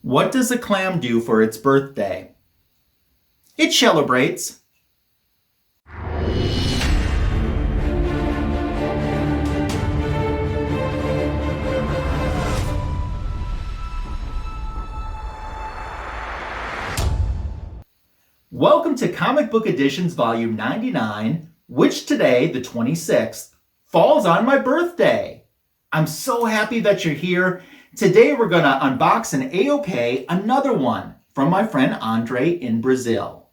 What does a clam do for its birthday? It celebrates. Welcome to Comic Book Editions Volume 99, which today, the 26th, falls on my birthday. I'm so happy that you're here. Today we're going to unbox an AOK, another one from my friend Andre in Brazil.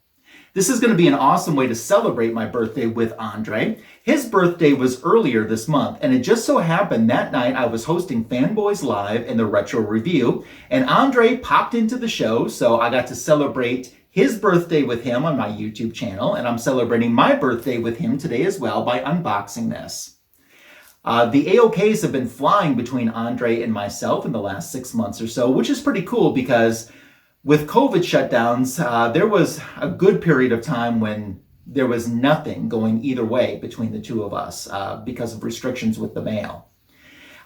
This is going to be an awesome way to celebrate my birthday with Andre. His birthday was earlier this month, and it just so happened that night I was hosting Fanboys Live in the Retro Review, and Andre popped into the show, so I got to celebrate his birthday with him on my YouTube channel, and I'm celebrating my birthday with him today as well by unboxing this. The AOKs have been flying between Andre and myself in the last 6 months or so, which is pretty cool because with COVID shutdowns, there was a good period of time when there was nothing going either way between the two of us because of restrictions with the mail.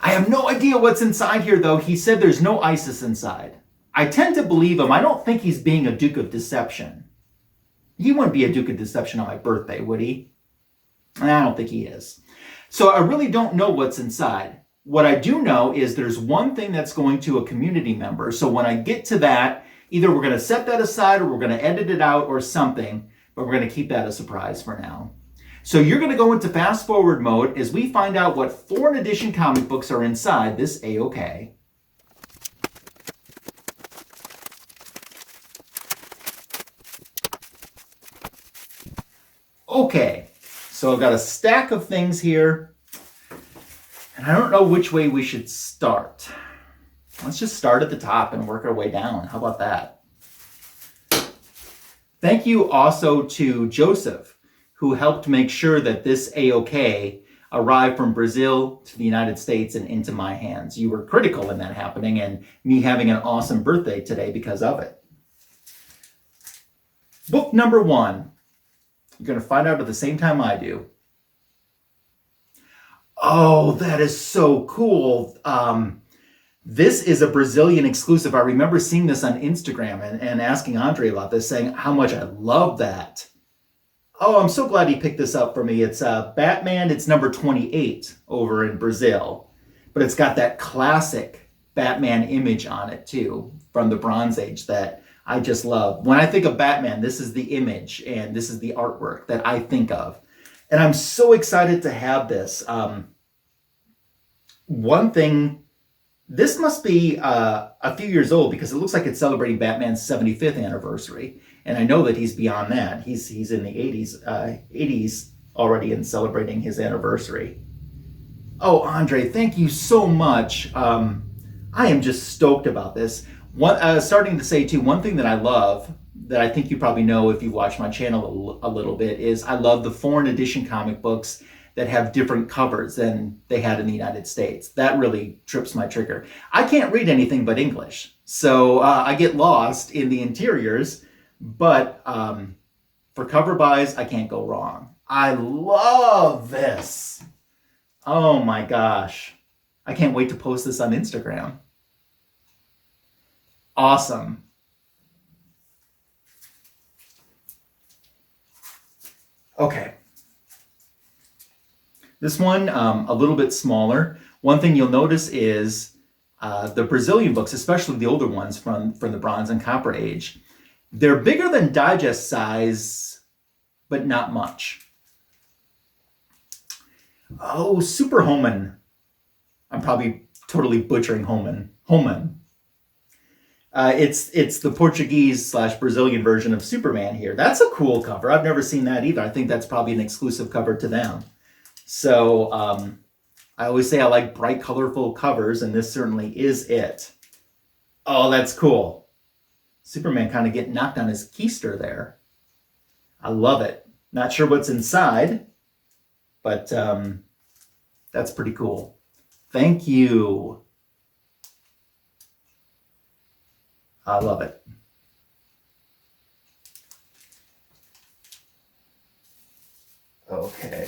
I have no idea what's inside here, though. He said there's no ISIS inside. I tend to believe him. I don't think he's being a Duke of Deception. He wouldn't be a Duke of Deception on my birthday, would he? I don't think he is. So I really don't know what's inside. What I do know is there's one thing that's going to a community member. So when I get to that, either we're going to set that aside or we're going to edit it out or something, but we're going to keep that a surprise for now. So you're going to go into fast forward mode as we find out what foreign edition comic books are inside this AOK. Okay, so I've got a stack of things here, and I don't know which way we should start. Let's just start at the top and work our way down. How about that? Thank you also to Joseph, who helped make sure that this AOK arrived from Brazil to the United States and into my hands. You were critical in that happening and me having an awesome birthday today because of it. Book number 1. You're going to find out at the same time I do. Oh, that is so cool. This is a Brazilian exclusive. I remember seeing this on Instagram and asking Andre about this, saying how much I love that. Oh, I'm so glad he picked this up for me. It's Batman. It's number 28 over in Brazil. But it's got that classic Batman image on it, too, from the Bronze Age that I just love. When I think of Batman, this is the image and this is the artwork that I think of. And I'm so excited to have this. One thing, this must be a few years old because it looks like it's celebrating Batman's 75th anniversary. And I know that he's beyond that. He's in the 80s already and celebrating his anniversary. Oh, Andre, thank you so much. I am just stoked about this. Starting to say too, one thing that I love, that I think you probably know if you watch my channel a little bit, is I love the foreign edition comic books that have different covers than they had in the United States. That really trips my trigger. I can't read anything but English, so I get lost in the interiors, but for cover buys, I can't go wrong. I love this. Oh my gosh. I can't wait to post this on Instagram. Awesome. Okay. This one, a little bit smaller. One thing you'll notice is the Brazilian books, especially the older ones from the Bronze and Copper Age, they're bigger than digest size, but not much. Oh, Super-Homem. I'm probably totally butchering Homem. It's the Portuguese/Brazilian version of Superman here. That's a cool cover. I've never seen that either. I think that's probably an exclusive cover to them. So I always say I like bright, colorful covers, and this certainly is it. Oh, that's cool. Superman kind of getting knocked on his keister there. I love it. Not sure what's inside, but that's pretty cool. Thank you. I love it. Okay.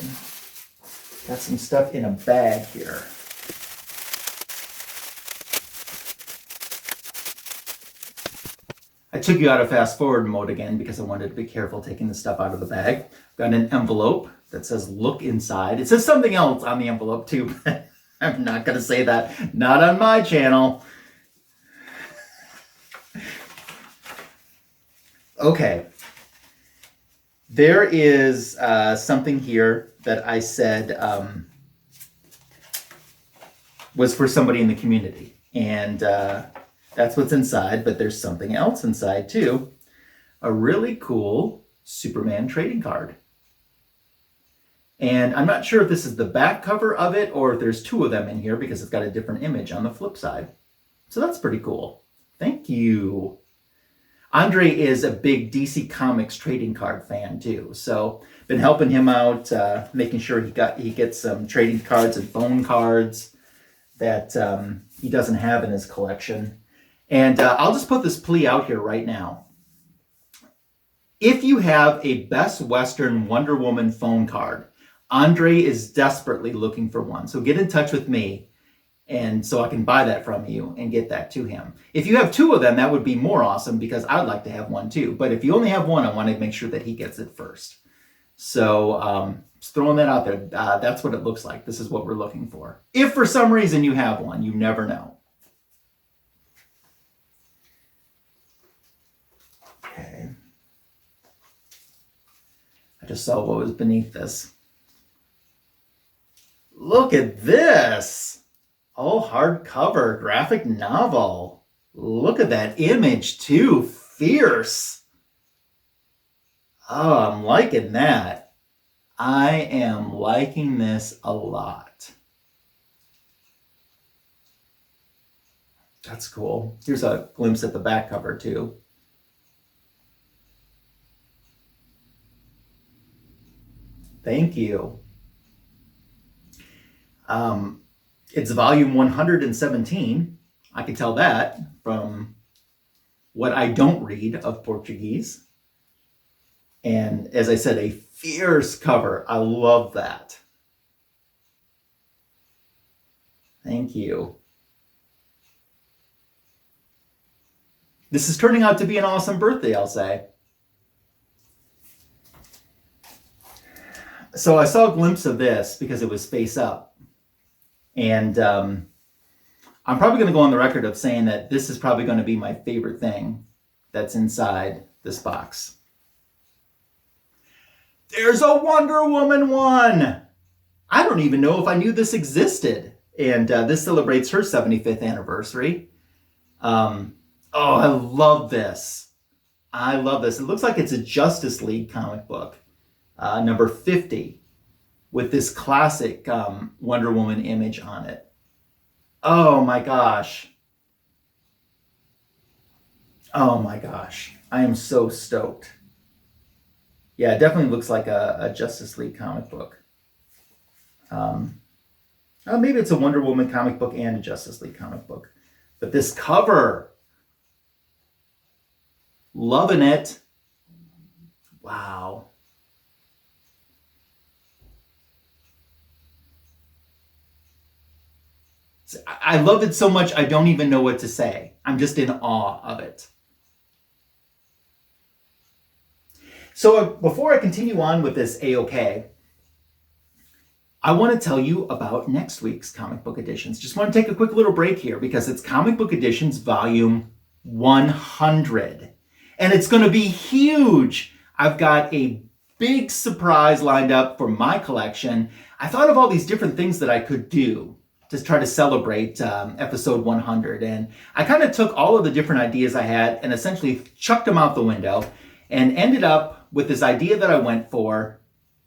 Got some stuff in a bag here. I took you out of fast forward mode again because I wanted to be careful taking the stuff out of the bag. Got an envelope that says look inside. It says something else on the envelope too, but I'm not going to say that. Not on my channel. Okay. There is something here that I said was for somebody in the community. And that's what's inside, but there's something else inside too. A really cool Superman trading card. And I'm not sure if this is the back cover of it or if there's two of them in here because it's got a different image on the flip side. So that's pretty cool. Thank you. Andre is a big DC Comics trading card fan too. So been helping him out, making sure he gets some trading cards and phone cards that he doesn't have in his collection. And I'll just put this plea out here right now. If you have a Best Western Wonder Woman phone card, Andre is desperately looking for one. So get in touch with me and so I can buy that from you and get that to him. If you have two of them, that would be more awesome because I'd like to have one too. But if you only have one, I want to make sure that he gets it first. So just throwing that out there. That's what it looks like. This is what we're looking for. If for some reason you have one, you never know. Okay. I just saw what was beneath this. Look at this. Oh, hardcover graphic novel. Look at that image too. Fierce. Oh, I'm liking that. I am liking this a lot. That's cool. Here's a glimpse at the back cover too. Thank you. It's volume 117. I can tell that from what I don't read of Portuguese. And as I said, a fierce cover. I love that. Thank you. This is turning out to be an awesome birthday, I'll say. So I saw a glimpse of this because it was face up. And I'm probably going to go on the record of saying that this is probably going to be my favorite thing that's inside this box. There's a Wonder Woman one. I don't even know if I knew this existed. And this celebrates her 75th anniversary. Oh, I love this. I love this. It looks like it's a Justice League comic book, number 50. With this classic Wonder Woman image on it. Oh my gosh. Oh my gosh. I am so stoked. Yeah, it definitely looks like a Justice League comic book. Maybe it's a Wonder Woman comic book and a Justice League comic book. But this cover. Loving it. Wow. I love it so much, I don't even know what to say. I'm just in awe of it. So before I continue on with this AOK, I want to tell you about next week's comic book editions. Just want to take a quick little break here because it's Comic Book Editions Volume 100. And it's going to be huge. I've got a big surprise lined up for my collection. I thought of all these different things that I could do to try to celebrate episode 100. And I kind of took all of the different ideas I had and essentially chucked them out the window and ended up with this idea that I went for,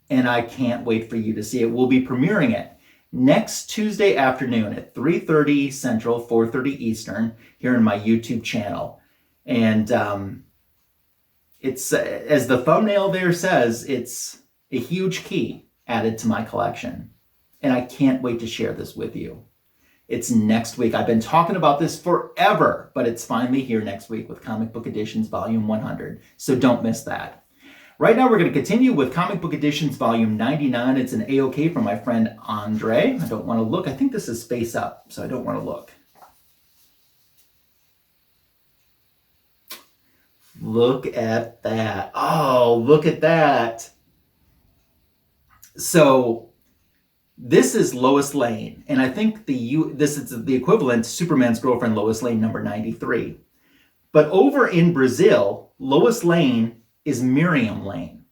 and I can't wait for you to see it. We'll be premiering it next Tuesday afternoon at 3:30 Central, 4:30 Eastern, here in my YouTube channel. And it's, as the thumbnail there says, it's a huge key added to my collection. And I can't wait to share this with you. It's next week. I've been talking about this forever, but it's finally here next week with Comic Book Editions Volume 100. So don't miss that. Right now, we're going to continue with Comic Book Editions Volume 99. It's an AOK from my friend Andre. I don't want to look. I think this is face up, so I don't want to look. Look at that. Oh, look at that. So this is Lois Lane, and I think this is the equivalent to Superman's girlfriend Lois Lane number 93. But over in Brazil, Lois Lane is Miriam Lane.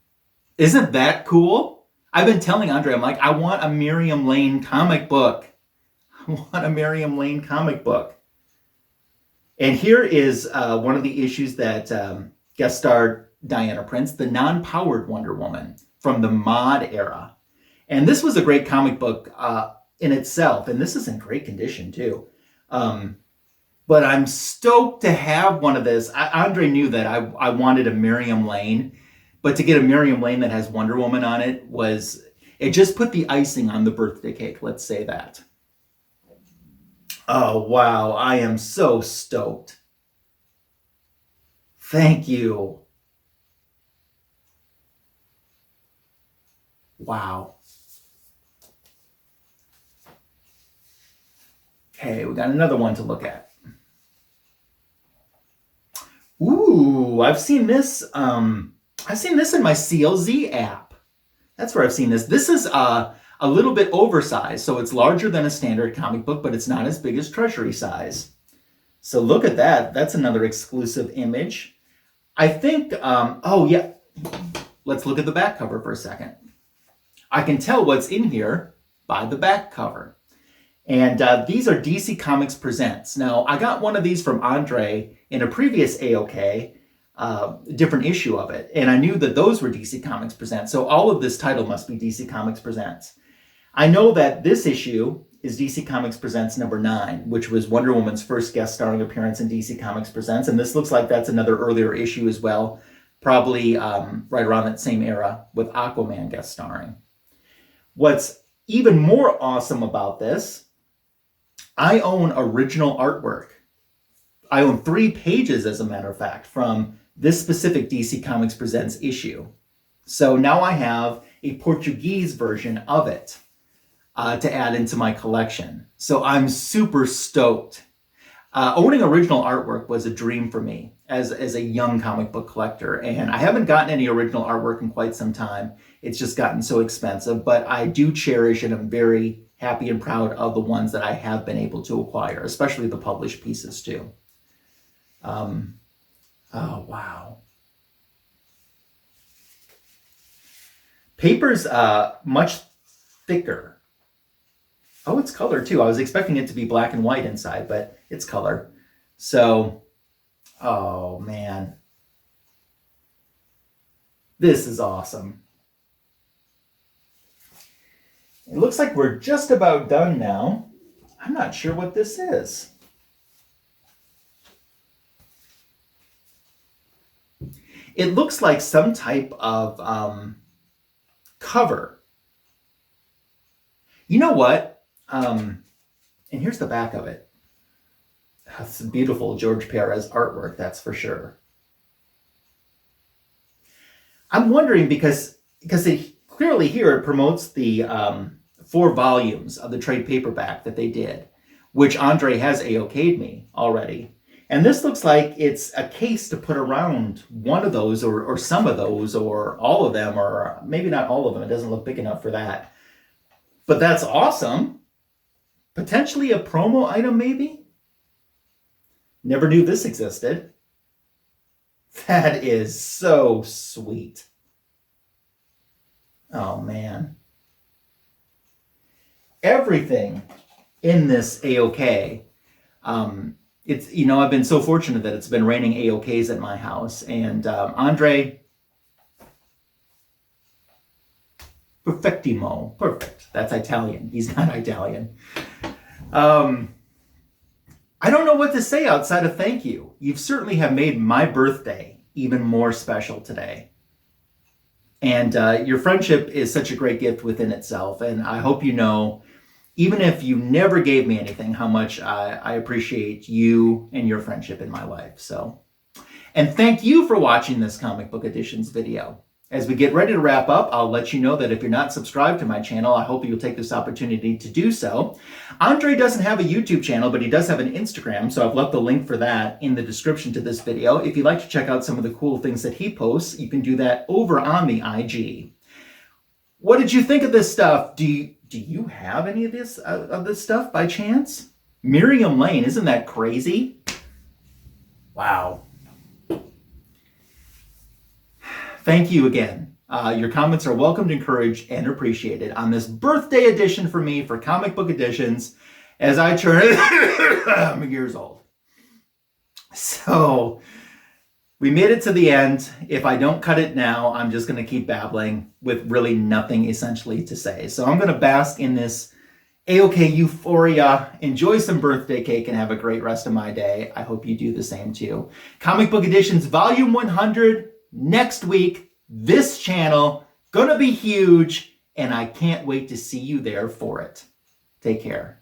Isn't that cool? I've been telling Andre, I'm like, I want a Miriam Lane comic book. I want a Miriam Lane comic book. And here is one of the issues that guest starred Diana Prince, the non-powered Wonder Woman from the mod era. And this was a great comic book in itself. And this is in great condition too. But I'm stoked to have one of this. Andre knew that I wanted a Miriam Lane. But to get a Miriam Lane that has Wonder Woman on it it just put the icing on the birthday cake. Let's say that. Oh, wow. I am so stoked. Thank you. Wow. Okay, we got another one to look at. Ooh, I've seen this in my CLZ app. That's where I've seen this. This is a little bit oversized, so it's larger than a standard comic book, but it's not as big as Treasury size. So look at that. That's another exclusive image. I think, oh yeah, let's look at the back cover for a second. I can tell what's in here by the back cover. And these are DC Comics Presents. Now, I got one of these from Andre in a previous AOK, different issue of it. And I knew that those were DC Comics Presents. So all of this title must be DC Comics Presents. I know that this issue is DC Comics Presents number 9, which was Wonder Woman's first guest starring appearance in DC Comics Presents. And this looks like that's another earlier issue as well, probably right around that same era with Aquaman guest starring. What's even more awesome about this, I own original artwork. I own 3 pages, as a matter of fact, from this specific DC Comics Presents issue. So now I have a Portuguese version of it to add into my collection. So I'm super stoked. Owning original artwork was a dream for me as a young comic book collector, and I haven't gotten any original artwork in quite some time. It's just gotten so expensive, but I do cherish and I'm very happy and proud of the ones that I have been able to acquire, especially the published pieces too. Oh, wow. Paper's much thicker. Oh, it's color too. I was expecting it to be black and white inside, but it's color. So, oh man. This is awesome. It looks like we're just about done now. I'm not sure what this is. It looks like some type of cover. You know what? And here's the back of it. That's beautiful George Perez artwork, that's for sure. I'm wondering because clearly here it promotes the 4 volumes of the trade paperback that they did, which Andre has AOK'd me already. And this looks like it's a case to put around one of those or some of those or all of them, or maybe not all of them. It doesn't look big enough for that. But that's awesome. Potentially a promo item, maybe? Never knew this existed. That is so sweet. Oh, man. Everything in this AOK, it's, you know, I've been so fortunate that it's been raining AOKs at my house. And Andre, perfectimo, perfect. That's Italian. He's not Italian. I don't know what to say outside of thank you. You certainly have made my birthday even more special today. And your friendship is such a great gift within itself. And I hope you know, even if you never gave me anything, how much I appreciate you and your friendship in my life. So, and thank you for watching this Comic Book Editions video. As we get ready to wrap up, I'll let you know that if you're not subscribed to my channel, I hope you'll take this opportunity to do so. Andre doesn't have a YouTube channel, but he does have an Instagram, so I've left the link for that in the description to this video. If you'd like to check out some of the cool things that he posts, you can do that over on the IG. What did you think of this stuff? Do you have any of this stuff by chance? Miriam Lane, isn't that crazy? Wow. Thank you again. Your comments are welcomed, encouraged, and appreciated on this birthday edition for me for comic book editions as I turn years old. So we made it to the end. If I don't cut it now, I'm just going to keep babbling with really nothing essentially to say. So I'm going to bask in this AOK euphoria, enjoy some birthday cake, and have a great rest of my day. I hope you do the same too. Comic Book Editions Volume 100 next week. This channel, gonna be huge, and I can't wait to see you there for it. Take care.